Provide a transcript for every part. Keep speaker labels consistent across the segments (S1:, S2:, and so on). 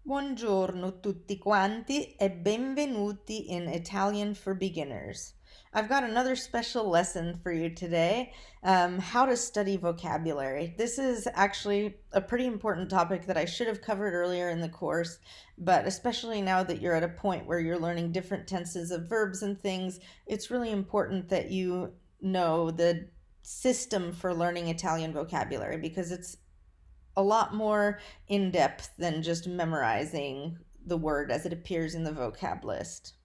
S1: Buongiorno tutti quanti e benvenuti in Italian for Beginners. I've got another special lesson for you today, how to study vocabulary. This is actually a pretty important topic that I should have covered earlier in the course, but especially now that you're at a point where you're learning different tenses of verbs and things, it's really important that you know the system for learning Italian vocabulary because it's a lot more in depth than just memorizing the word as it appears in the vocab list.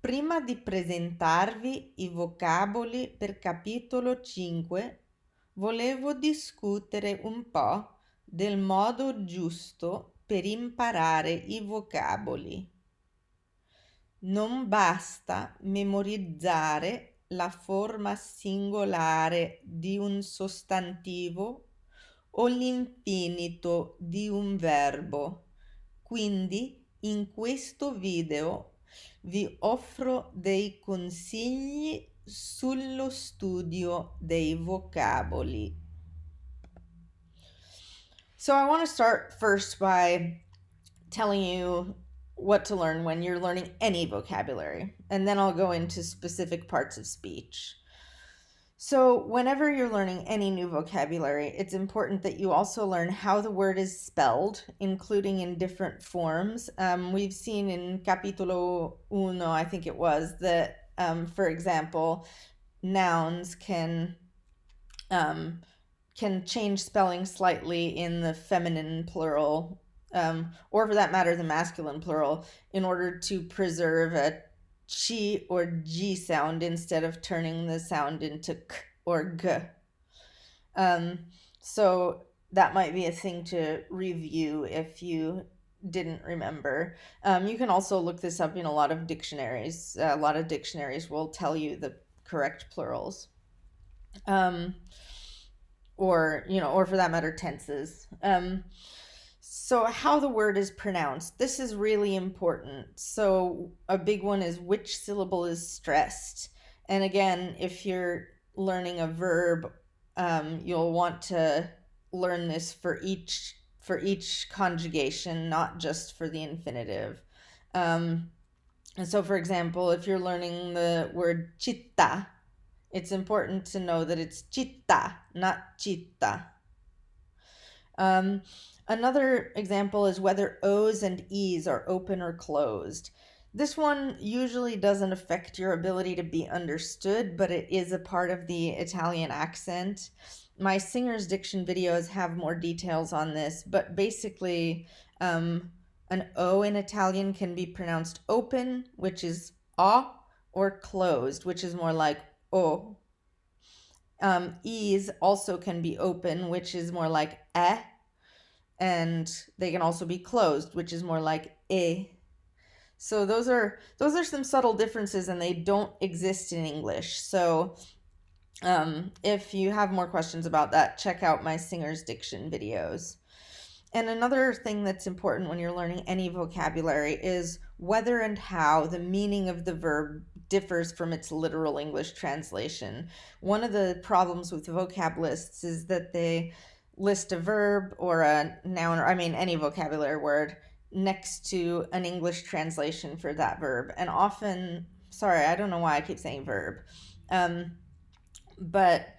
S1: Prima di presentarvi i vocaboli per capitolo 5, volevo discutere un po' del modo giusto per imparare i vocaboli. Non basta memorizzare la forma singolare di un sostantivo o l'infinito di un verbo. Quindi in questo video vi offro dei consigli sullo studio dei vocaboli. So I want to start first by telling you what to learn when you're learning any vocabulary, and then I'll go into specific parts of speech. So, whenever you're learning any new vocabulary, it's important that you also learn how the word is spelled, including in different forms. We've seen in Capitolo Uno, I think it was, that, for example, nouns um, can change spelling slightly in the feminine plural, or for that matter, the masculine plural, in order to preserve a chi or g sound instead of turning the sound into k or g. So that might be a thing to review if you didn't remember. You can also look this up in a lot of dictionaries. A lot of dictionaries will tell you the correct plurals. Or for that matter, tenses. So how the word is pronounced, this is really important. So a big one is which syllable is stressed. And again, if you're learning a verb, you'll want to learn this for each conjugation, not just for the infinitive. And so, for example, if you're learning the word città, it's important to know that it's città, not città. Another example is whether O's and E's are open or closed. This one usually doesn't affect your ability to be understood, but it is a part of the Italian accent. My Singer's Diction videos have more details on this, but basically, an O in Italian can be pronounced open, which is O, or closed, which is more like O. E's also can be open, which is more like and they can also be closed, which is more like e. So those are some subtle differences, and they don't exist in English. So if you have more questions about that, check out my Singer's Diction videos. And another thing that's important when you're learning any vocabulary is whether and how the meaning of the verb differs from its literal English translation. One of the problems with vocab lists is that they list a verb or a noun, or any vocabulary word next to an English translation for that verb. And often, sorry, I don't know why I keep saying verb, but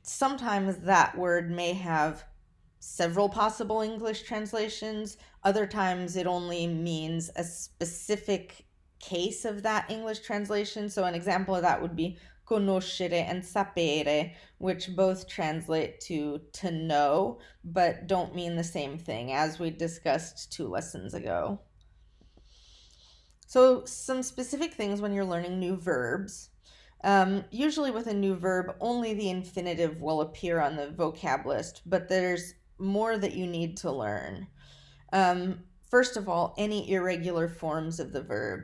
S1: sometimes that word may have several possible English translations. Other times it only means a specific case of that English translation. So an example of that would be conoscere and sapere, which both translate to know, but don't mean the same thing, as we discussed 2 lessons ago. So some specific things when you're learning new verbs. Usually with a new verb, only the infinitive will appear on the vocab list, but there's more that you need to learn. First of all, any irregular forms of the verb.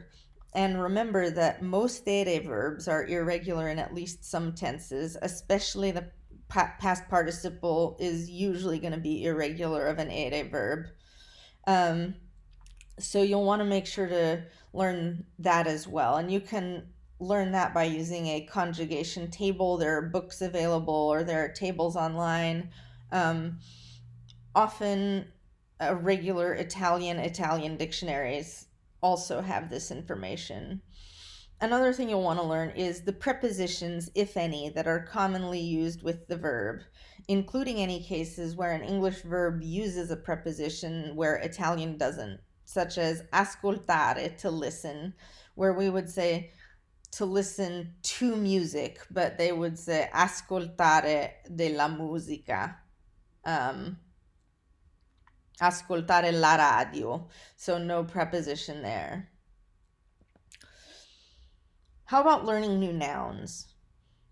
S1: And remember that most ere verbs are irregular in at least some tenses, especially the past participle is usually going to be irregular of an ere verb. So you'll want to make sure to learn that as well. And you can learn that by using a conjugation table. There are books available, or there are tables online. Often regular Italian dictionaries also have this information. Another thing you'll want to learn is the prepositions, if any, that are commonly used with the verb, including any cases where an English verb uses a preposition where Italian doesn't, such as ascoltare, to listen, where we would say to listen to music, but they would say ascoltare della musica, um, ascoltare la radio, so no preposition there. How about learning new nouns?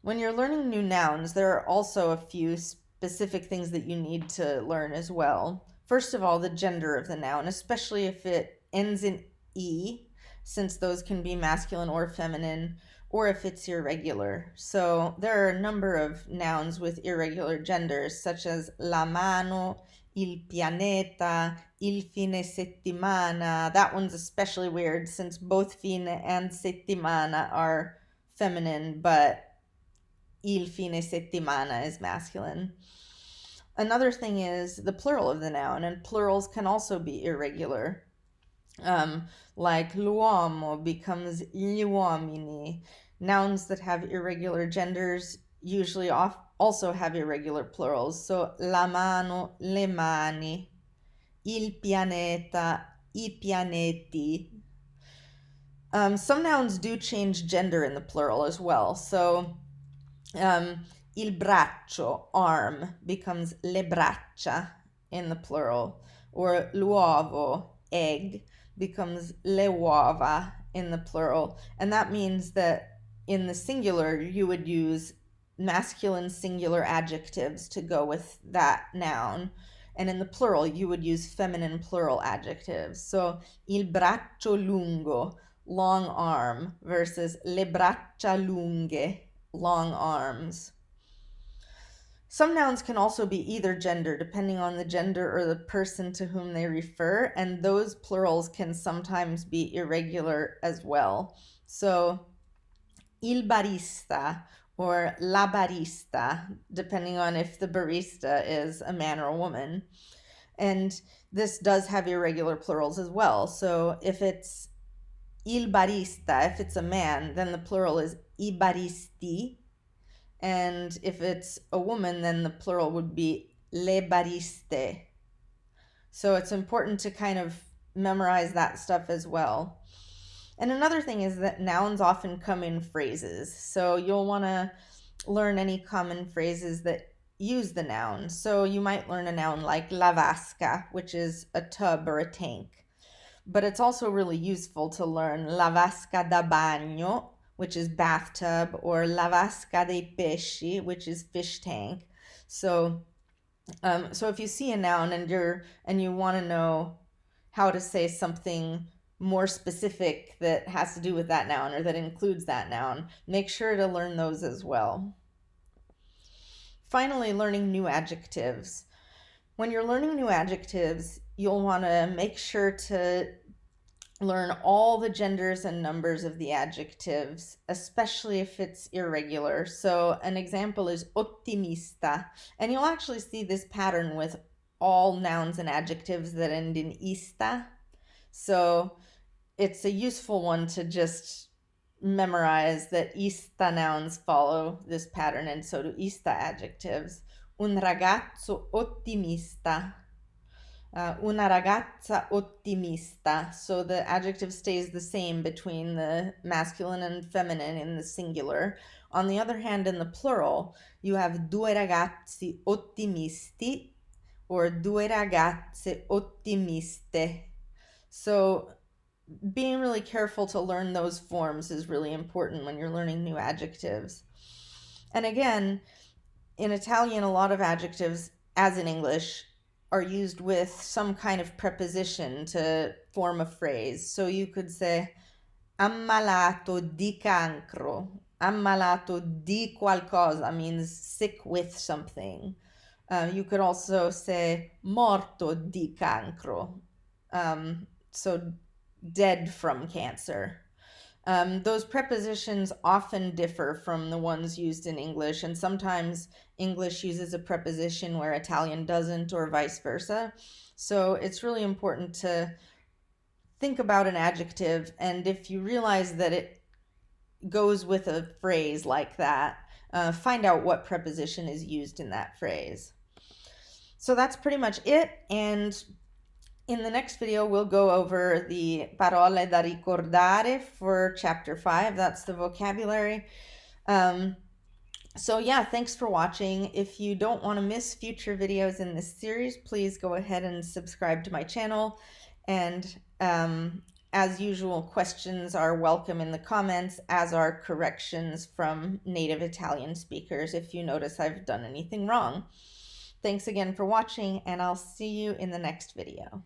S1: When you're learning new nouns, there are also a few specific things that you need to learn as well. First of all, the gender of the noun, especially if it ends in E, since those can be masculine or feminine, or if it's irregular. So there are a number of nouns with irregular genders, such as la mano, il pianeta, il fine settimana. That one's especially weird since both fine and settimana are feminine, but il fine settimana is masculine. Another thing is the plural of the noun, and plurals can also be irregular. Like l'uomo becomes gli uomini. Nouns that have irregular genders usually also have irregular plurals. So la mano, le mani, il pianeta, I pianeti. Some nouns do change gender in the plural as well. So il braccio, arm, becomes le braccia in the plural, or l'uovo, egg, becomes le uova in the plural. And that means that in the singular, you would use masculine singular adjectives to go with that noun. And in the plural, you would use feminine plural adjectives. So il braccio lungo, long arm, versus le braccia lunghe, long arms. Some nouns can also be either gender, depending on the gender or the person to whom they refer, and those plurals can sometimes be irregular as well. So, il barista or la barista, depending on if the barista is a man or a woman. And this does have irregular plurals as well. So, if it's il barista, if it's a man, then the plural is I baristi. And if it's a woman, then the plural would be le bariste. So it's important to kind of memorize that stuff as well. And another thing is that nouns often come in phrases. So you'll want to learn any common phrases that use the noun. So you might learn a noun like la vasca, which is a tub or a tank. But it's also really useful to learn la vasca da bagno, which is bathtub, or la vasca dei pesci, which is fish tank. So if you see a noun and you want to know how to say something more specific that has to do with that noun or that includes that noun, make sure to learn those as well. Finally, learning new adjectives. When you're learning new adjectives, you'll want to make sure to learn all the genders and numbers of the adjectives, especially if it's irregular. So an example is ottimista, and you'll actually see this pattern with all nouns and adjectives that end in ista. So it's a useful one to just memorize that ista nouns follow this pattern, and so do ista adjectives. Un ragazzo ottimista. Una ragazza ottimista. So the adjective stays the same between the masculine and feminine in the singular. On the other hand, in the plural, you have due ragazzi ottimisti or due ragazze ottimiste. So being really careful to learn those forms is really important when you're learning new adjectives. And again, in Italian, a lot of adjectives, as in English, are used with some kind of preposition to form a phrase. So you could say ammalato di cancro. Ammalato di qualcosa means sick with something. You could also say morto di cancro. So dead from cancer. Those prepositions often differ from the ones used in English, and sometimes English uses a preposition where Italian doesn't, or vice versa. So it's really important to think about an adjective, and if you realize that it goes with a phrase like that, find out what preposition is used in that phrase. So that's pretty much it, and in the next video, we'll go over the parole da ricordare for chapter 5. That's the vocabulary. So yeah, thanks for watching. If you don't want to miss future videos in this series, please go ahead and subscribe to my channel. And as usual, questions are welcome in the comments, as are corrections from native Italian speakers if you notice I've done anything wrong. Thanks again for watching, and I'll see you in the next video.